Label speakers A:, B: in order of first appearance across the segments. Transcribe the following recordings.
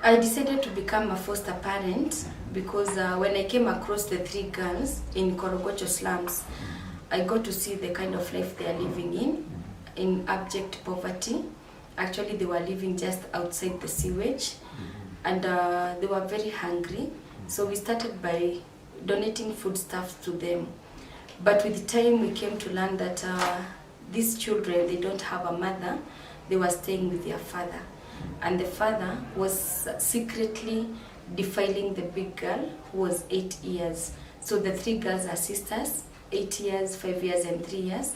A: I decided to become a foster parent because when I came across the 3 girls in Korogocho Slums, I got to see the kind of life they are living in abject poverty. Actually, they were living just outside the sewage, and they were very hungry. So we started by donating foodstuffs to them. But with time, we came to learn that these children, they don't have a mother. They were staying with their father. And the father was secretly defiling the big girl, who was 8 years. So the 3 girls are sisters, 8 years, 5 years, and 3 years.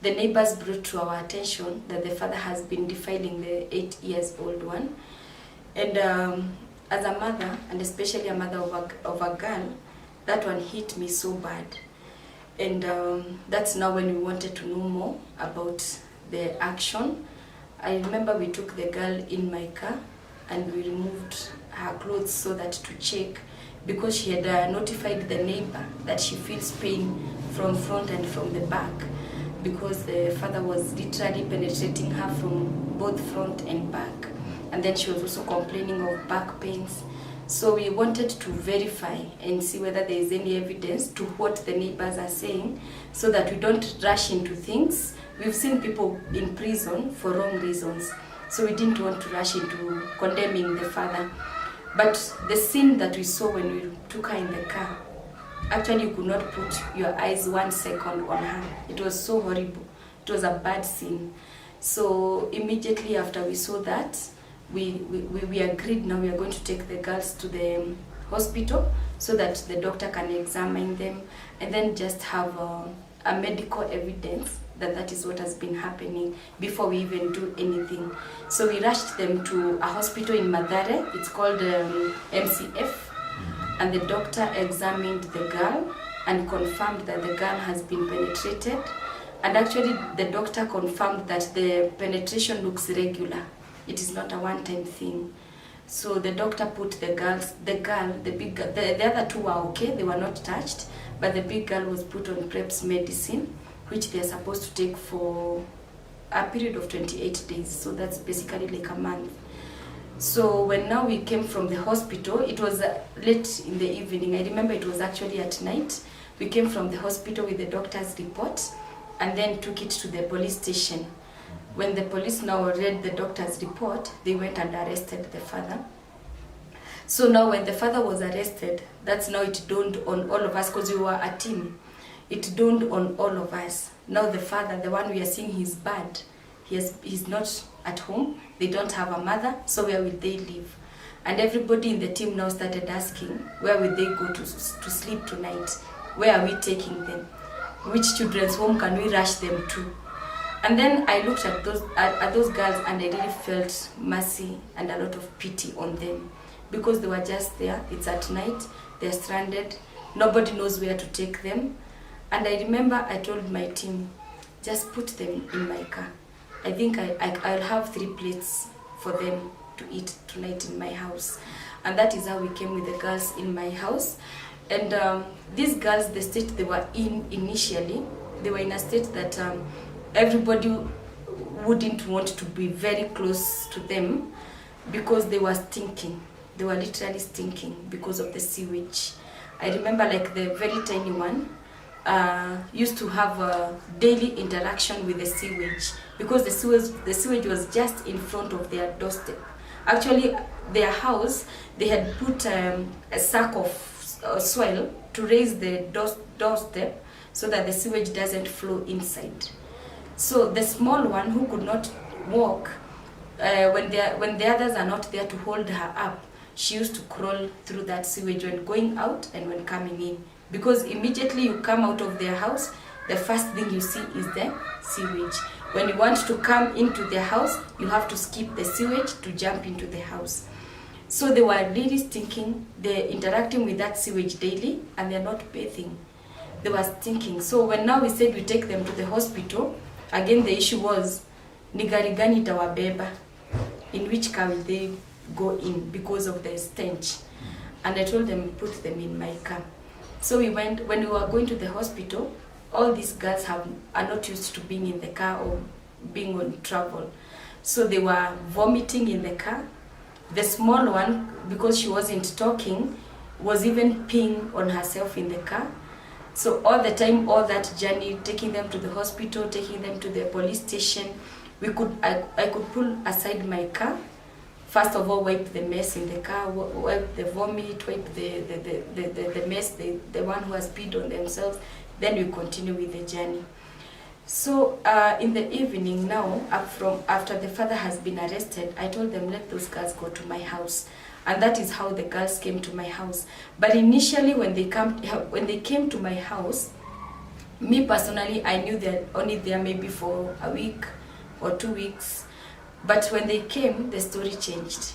A: The neighbors brought to our attention that the father has been defiling the 8 years old one. And as a mother, and especially a mother of a girl, that one hit me so bad. And that's now when we wanted to know more about the action. I remember we took the girl in my car and we removed her clothes so that to check, because she had notified the neighbor that she feels pain from front and from the back, because the father was literally penetrating her from both front and back. And then she was also complaining of back pains. So we wanted to verify and see whether there is any evidence to what the neighbors are saying, so that we don't rush into things. We've seen people in prison for wrong reasons, so we didn't want to rush into condemning the father. But the scene that we saw when we took her in the car, actually you could not put your eyes 1 second on her. It was so horrible. It was a bad scene. So immediately after we saw that, we agreed now we are going to take the girls to the hospital so that the doctor can examine them and then just have a medical evidence that that is what has been happening before we even do anything. So we rushed them to a hospital in Madare. It's called MCF, and the doctor examined the girl and confirmed that the girl has been penetrated. And actually the doctor confirmed that the penetration looks regular. It is not a one-time thing. So the doctor put the big girl, the other 2 were okay, they were not touched, but the big girl was put on PrEP's medicine, which they are supposed to take for a period of 28 days. So that's basically like a month. So when now we came from the hospital, it was late in the evening. I remember it was actually at night. We came from the hospital with the doctor's report and then took it to the police station. When the police now read the doctor's report, they went and arrested the father. So now when the father was arrested, that's now it dawned on all of us, because we were a team. It dawned on all of us. Now the father, the one we are seeing, he's bad. He's not at home. They don't have a mother, so where will they live? And everybody in the team now started asking, where will they go to sleep tonight? Where are we taking them? Which children's home can we rush them to? And then I looked at those girls and I really felt mercy and a lot of pity on them, because they were just there. It's at night, they're stranded, nobody knows where to take them. And I remember I told my team, just put them in my car. I think I'll have 3 plates for them to eat tonight in my house. And that is how we came with the girls in my house. And these girls, the state they were in initially, they were in a state that everybody wouldn't want to be very close to them, because they were stinking. They were literally stinking because of the sewage. I remember like the very tiny one used to have a daily interaction with the sewage, because the sewage was just in front of their doorstep. Actually, their house, they had put a sack of soil to raise the doorstep so that the sewage doesn't flow inside. So the small one who could not walk, when the others are not there to hold her up, she used to crawl through that sewage when going out and when coming in. Because immediately you come out of their house, the first thing you see is the sewage. When you want to come into their house, you have to skip the sewage to jump into the house. So they were really stinking. They're interacting with that sewage daily and they're not bathing. They were stinking. So when now we said we take them to the hospital, again the issue was, ni gari gani itawabeba? In which car will they go in because of the stench? And I told them, put them in my car. So we went, when we were going to the hospital, all these girls are not used to being in the car or being on travel. So they were vomiting in the car. The small one, because she wasn't talking, was even peeing on herself in the car. So all the time, all that journey, taking them to the hospital, taking them to the police station, I could pull aside my car. First of all, wipe the mess in the car, wipe the vomit, wipe the mess, the one who has peed on themselves. Then we continue with the journey. So in the evening now, after the father has been arrested, I told them, let those girls go to my house. And that is how the girls came to my house. But initially when they came to my house, me personally, I knew they're only there maybe for a week or 2 weeks. But when they came, the story changed.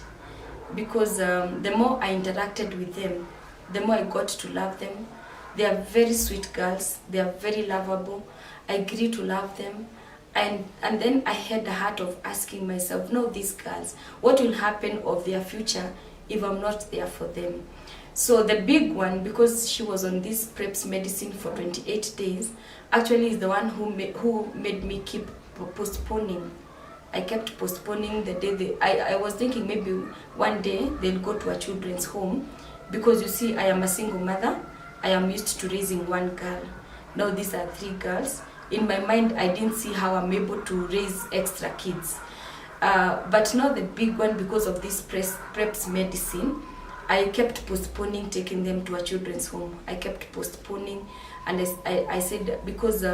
A: Because the more I interacted with them, the more I got to love them. They are very sweet girls. They are very lovable. I grew to love them. And then I had the heart of asking myself, no, these girls, what will happen of their future if I'm not there for them? So the big one, because she was on this PrEP's medicine for 28 days, actually is the one who made me keep postponing. I kept postponing the day I was thinking maybe one day they'll go to a children's home, because you see, I am a single mother. I am used to raising one girl. Now these are 3 girls. In my mind, I didn't see how I'm able to raise extra kids. But now the big one, because of this PrEP's medicine, I kept postponing taking them to a children's home. I kept postponing, and I said, because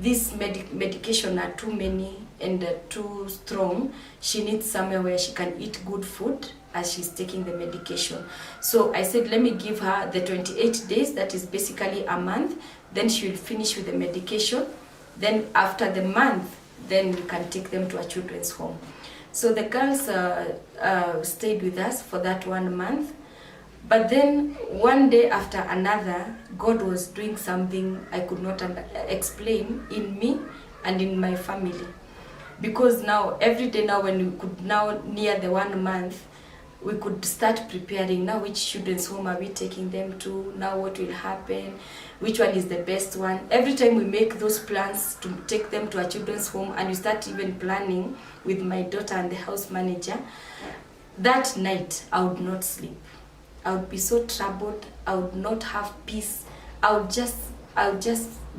A: these medication are too many and too strong, she needs somewhere where she can eat good food as she's taking the medication. So I said, let me give her the 28 days, that is basically a month, then she will finish with the medication. Then after the month, then we can take them to a children's home. So the girls stayed with us for that 1 month. But then one day after another, God was doing something I could not explain in me and in my family. Because now, every day now, when we could now near the 1 month, we could start preparing. Now, which children's home are we taking them to? Now, what will happen? Which one is the best one? Every time we make those plans to take them to a children's home, and we start even planning with my daughter and the house manager, that night I would not sleep. I would be so troubled. I would not have peace. I would just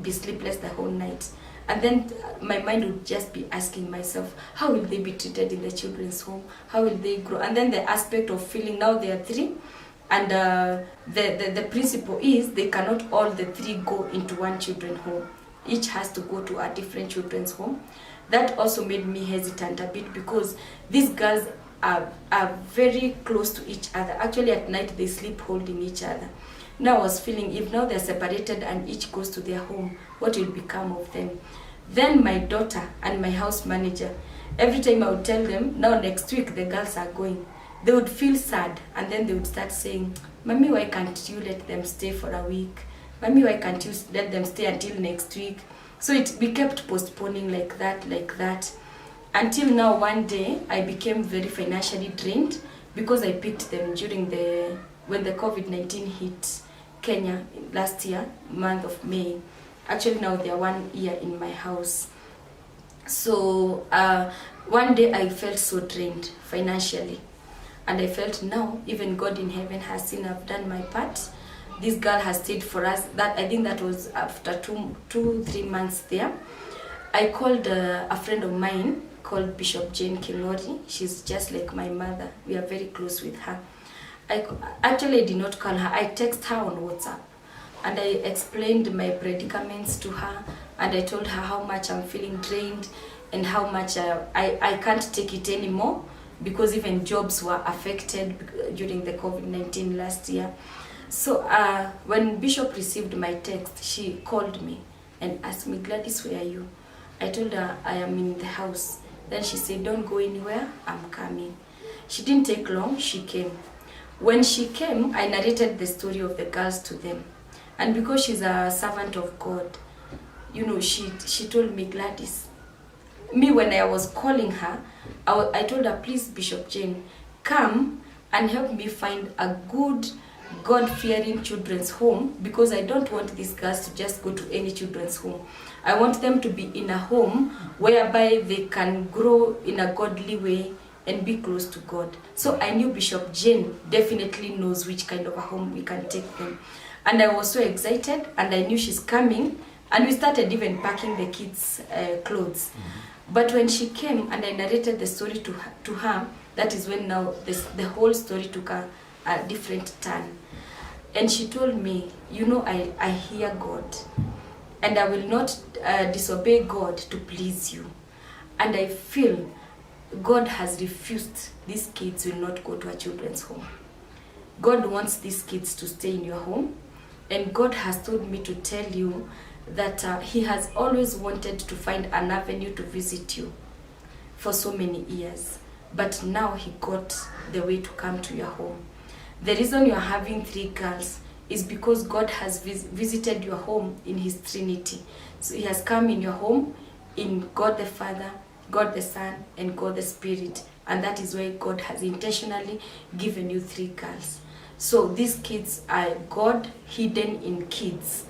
A: be sleepless the whole night. And then my mind would just be asking myself, how will they be treated in the children's home? How will they grow? And then the aspect of feeling, now they are 3, and the principle is they cannot all the 3 go into one children's home. Each has to go to a different children's home. That also made me hesitant a bit, because these girls are very close to each other. Actually, at night they sleep holding each other. Now I was feeling, if now they're separated and each goes to their home, what will become of them? Then my daughter and my house manager, every time I would tell them, now next week the girls are going, they would feel sad, and then they would start saying, Mommy, why can't you let them stay for a week? Mommy, why can't you let them stay until next week? So we kept postponing like that, until now one day I became very financially drained, because I picked them when the COVID-19 hit Kenya last year, month of May. Actually now they are 1 year in my house. So one day I felt so drained financially, and I felt now even God in heaven has seen I've done my part. This girl has stayed for us. That I think that was after 2-3 months there. I called a friend of mine called Bishop Jane Kilori. She's just like my mother. We are very close with her. I actually did not call her. I texted her on WhatsApp, and I explained my predicaments to her, and I told her how much I'm feeling drained and how much I can't take it anymore, because even jobs were affected during the COVID-19 last year. So when Bishop received my text, she called me and asked me, Gladys, where are you? I told her I am in the house. Then she said, don't go anywhere, I'm coming. She didn't take long, she came. When she came, I narrated the story of the girls to them. And because she's a servant of God, you know, she told me, Gladys, me when I was calling her, I told her, please, Bishop Jane, come and help me find a good God-fearing children's home, because I don't want these girls to just go to any children's home. I want them to be in a home whereby they can grow in a godly way and be close to God. So I knew Bishop Jane definitely knows which kind of a home we can take them. And I was so excited, and I knew she's coming, and we started even packing the kids' clothes. But when she came and I narrated the story to her, that is when now the whole story took a different turn. And she told me, you know, I hear God, and I will not disobey God to please you. And I feel God has refused. These kids will not go to a children's home. God wants these kids to stay in your home. And God has told me to tell you that he has always wanted to find an avenue to visit you for so many years. But now he got the way to come to your home. The reason you are having 3 girls is because God has visited your home in his Trinity. So he has come in your home in God the Father, God the Son, and God the Spirit. And that is why God has intentionally given you 3 girls. So these kids are God hidden in kids.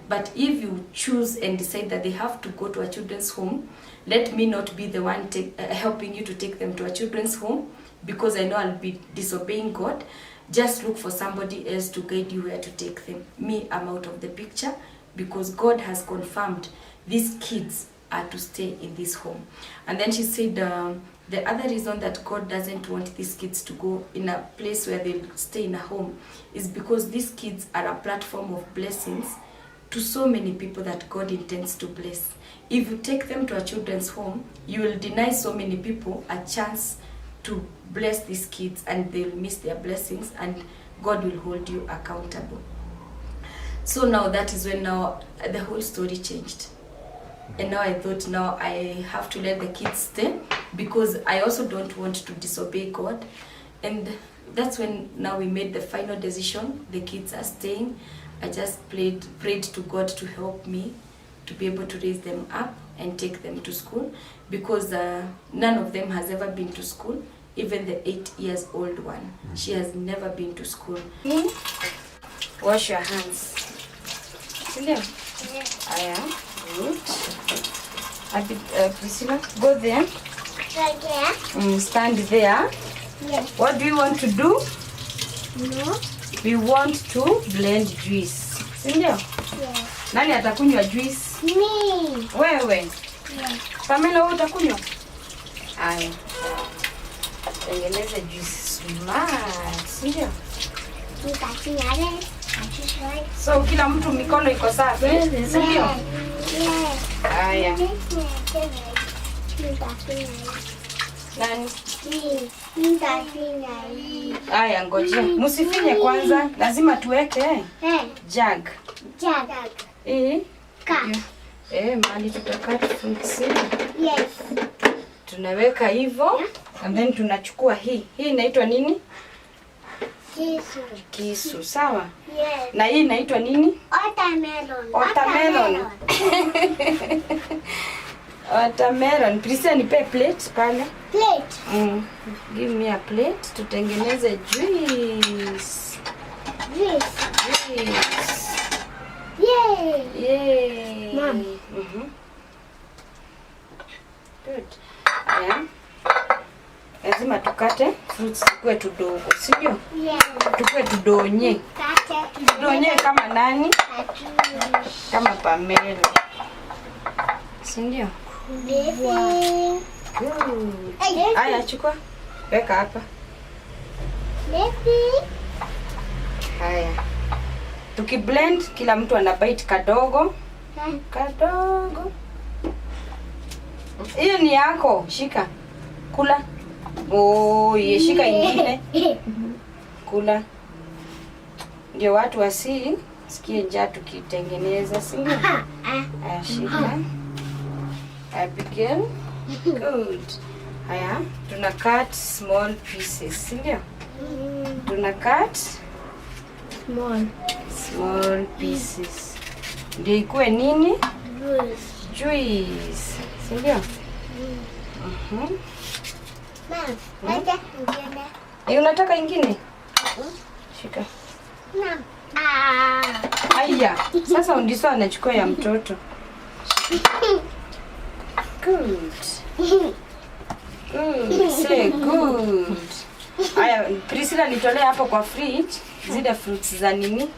A: But if you choose and decide that they have to go to a children's home, let me not be the one helping you to take them to a children's home, because I know I'll be disobeying God. Just look for somebody else to guide you where to take them. Me, I'm out of the picture, because God has confirmed these kids are to stay in this home. And then she said the other reason that God doesn't want these kids to go in a place where they'll stay in a home is because these kids are a platform of blessings to so many people that God intends to bless. If you take them to a children's home, you will deny so many people a chance to bless these kids, and they'll miss their blessings, and God will hold you accountable. So now that is when now the whole story changed. And now I thought, now I have to let the kids stay, because I also don't want to disobey God. And that's when now we made the final decision. The kids are staying. I just prayed to God to help me to be able to raise them up and take them to school, because none of them has ever been to school. Even the 8-year-old one, she has never been to school. Wash your hands. Priscilla? Yeah. Good. Priscilla, go there.
B: Right there?
A: Stand there.
B: Yes.
A: What do you want to do?
B: No.
A: We want to blend juice. Sindio?
B: Yes.
A: Nani atakunywa juice?
B: Me.
A: Wewe.
B: Yes.
A: Pamela, wewe utakunywa? Aya. Tengeneze juice smart. Sindio? So kila mtu mikono iko safi? Sindio? Aya. Nani? Aya, ngoja. Musifinye kwanza. Lazima tuweke jug. Mali tutakata fruits.
B: Yes.
A: Tunaweka hivyo, and then tunachukua hii. Hii inaitwa nini?
B: Kisu.
A: Kisu, sawa?
B: Yes.
A: Na hii inaitwa nini?
B: Watermelon.
A: Watermelon. Watermelon. Priscilla, nipe plate pale.
B: Plate.
A: Give me a plate. Tutengeneze juice.
B: Juice.
A: Yay.
B: Yay.
A: Yay.
B: Mom.
A: Good. Aya. Lazima tukate fruits tukue tudogo, sio?
B: Yes.
A: Tukue tudonye. Tudonye kama nani? Kama Pamela. Sindio?
B: Wow.
A: Good. Aya, chukua. Weka hapa. Haya. Tukiblend, kila mtu ana bite kadogo. Kadogo. Hiyo ni yako. Shika. Kula. Oh, shika ingine. Kula. Ndio watu sikie njaa tukitengeneza, si ndio? Shika. Abigail. Good. Haya, tuna cut small pieces, si ndio? Tuna cut small pieces. Ndio ikuwe nini? Juice. Si ndio? Unataka ingine? Shika. Aya, sasa undiso anachukua ya mtoto. Good. Good. Say good. Aya, Priscilla nitolee hapo kwa fridge zile fruits za nini?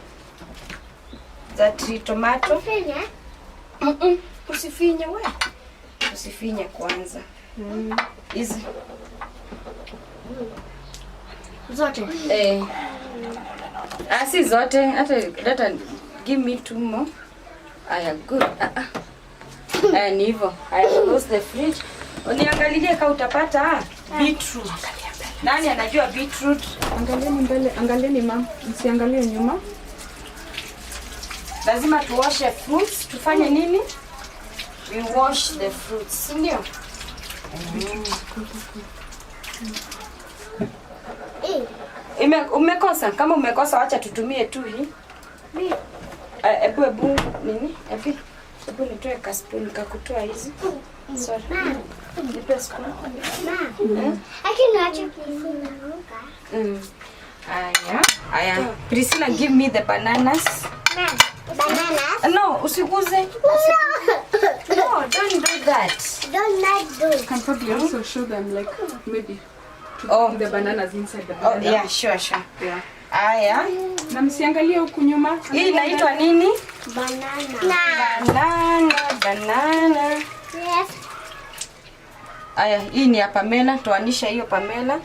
A: Za tree tomato. Usifinye we. Usifinye kwanza. Hizi.
B: Zote.
A: Si zote. Hata give me 2 more. Aya, good. Aya, ni hivyo. Aya, close the fridge. Uniangalilie kama utapata beetroot. Nani anajua beetroot?
C: Angalieni mbele, angalieni mama. Msiangalie nyuma.
A: Lazima tuoshe fruits. Tufanye nini? We wash the fruits. Ndio. Umekosa? Kama umekosa acha tutumie tu hii. Ebu nini? Ebu nitoe kaspoon kakutoa hizi. Sorry. Nipe spoon. Aya. Priscilla, give me the bananas.
B: Bananas?
A: No, usiguze. No, don't do that.
B: Don't do.
C: You can probably also show them like maybe the bananas inside the
A: Oh,
C: banana.
A: yeah, sure.
C: Yeah.
A: Aya.
C: Na msiangalie huku nyuma.
A: Hii inaitwa nini? Banana.
B: Yes.
A: Aya, hii ni ya Pamela. Toanisha hiyo Pamela.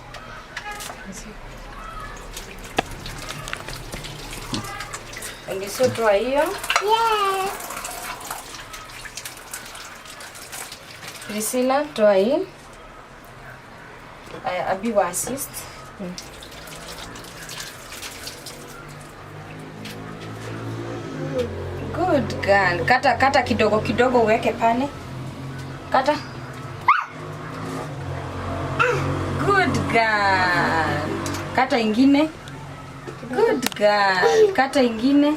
A: Ngiso toa hiyo.
B: Yes.
A: Priscilla, toa hii. Aya, Abi wa assist. Good girl. Kata kidogo uweke pale. Kata. Good girl. Kata ingine. Good girl. Kata ingine.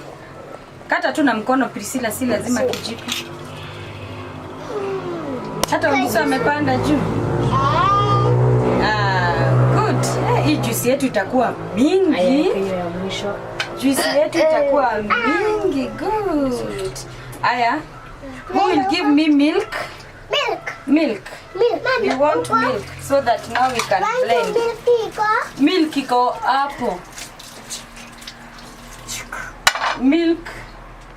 A: Kata tu na mkono Priscilla, si lazima kijiko. Hata Oniso amepanda juu. Good. Hii juice yetu itakuwa mingi. Juice yetu itakuwa mingi. Good. Aya. Who will give me milk? Milk. We want milk so that now we can blend. Milk iko hapo. Milk.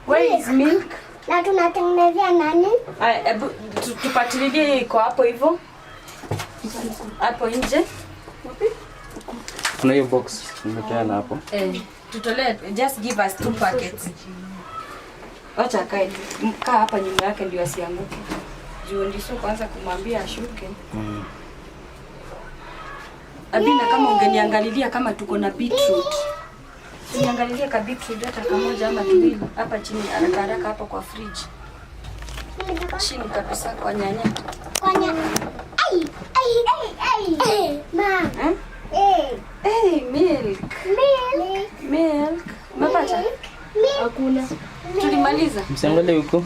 A: Where is milk?
B: Na tunatengenezea nani?
A: Aya, tupatililie iko hapo hivyo. Hapo nje.
D: Kuna hiyo box nimepeana hapo.
A: Tutolee, just give us 2 packets. Acha kae tu. Kaa hapa nyuma yake ndio asianguke. Juu ndiso kwanza kumwambia ashuke. Abina, kama ungeniangalilia kama tuko na beetroot. Niangalilie ka beetroot hata kamoja ama tuwili hapa chini haraka hapa kwa fridge. Chini kabisa kwa nyanya.
B: Ma.
A: Milk. Mapata? Hakuna. Tulimaliza.
D: Msiangalie huko.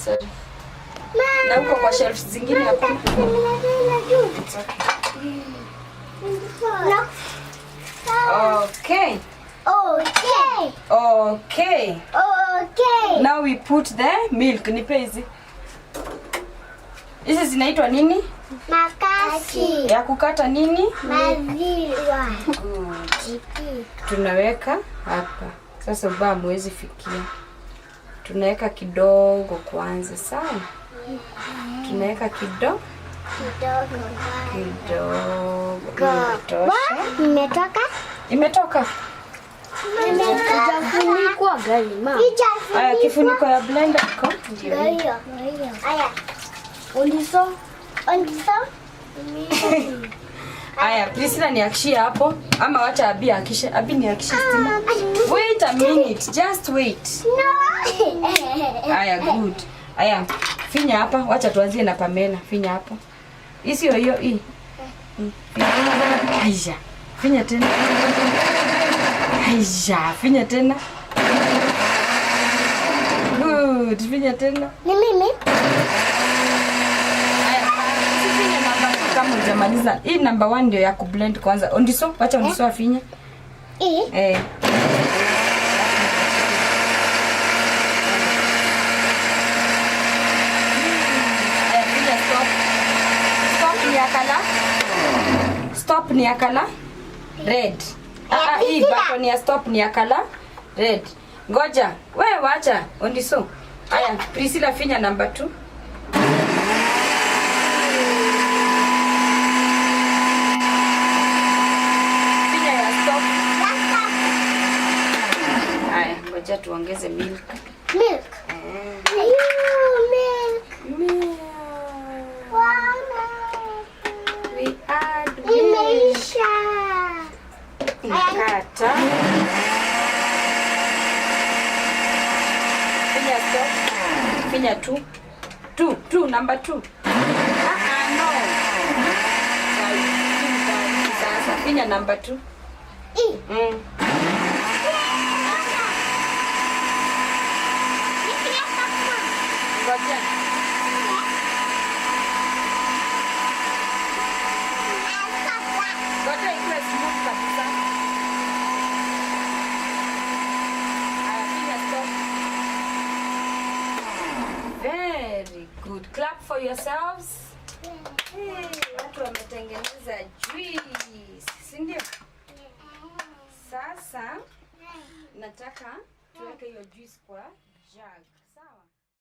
A: Sorry. Na huko kwa shelves zingine hakuna. Okay. Now we put the milk. Nipe hizi. Hizi zinaitwa nini?
B: Makasi.
A: Ya kukata nini?
B: Maziwa.
A: Tunaweka hapa. Sasa ubao mwezi fikia. Tunaweka kidogo kwanza, sawa? Tunaweka kidogo.
B: Imetoka?
A: Imetoka.
B: Imefunikwa gari ma.
A: Aya, kifuniko ya blender iko.
B: Ndio hiyo. Aya. Oniso.
A: Aya, Priscilla niakishie hapo ama wacha Abi akishe. Abi niakishie stima. Wait a minute, just wait.
B: No.
A: Aya, good. Aya, finya hapa, wacha tuanzie na Pamela. Finya hapo. Hii hiyo hii. Aisha. Finya tena. Aisha, finya tena. Good, finya tena.
B: Ni mimi?
A: Finya namba 2 kama hujamaliza. Hii number 1 ndio ya kublend kwanza. Ondiso, wacha Ondiso afinya. stop ni ya color red. Hii button ya stop ni ya color red. Ngoja, wewe wacha Ondiso. Haya, Priscilla finya number 2. Finya ya stop. Haya, ngoja tuongeze milk.
B: Milk. Milk.
A: We add milk.
B: Imeisha.
A: Kata. Finya stop. Finya 2. 2, number 2. No. Sasa finya number 2. Ngoja. Ngoja ikuwe smooth kabisa. Haya, finya stop. Very good. Clap for yourselves. Hey, watu wametengeneza juice, si ndio? Sasa nataka tuweke hiyo juice kwa jug.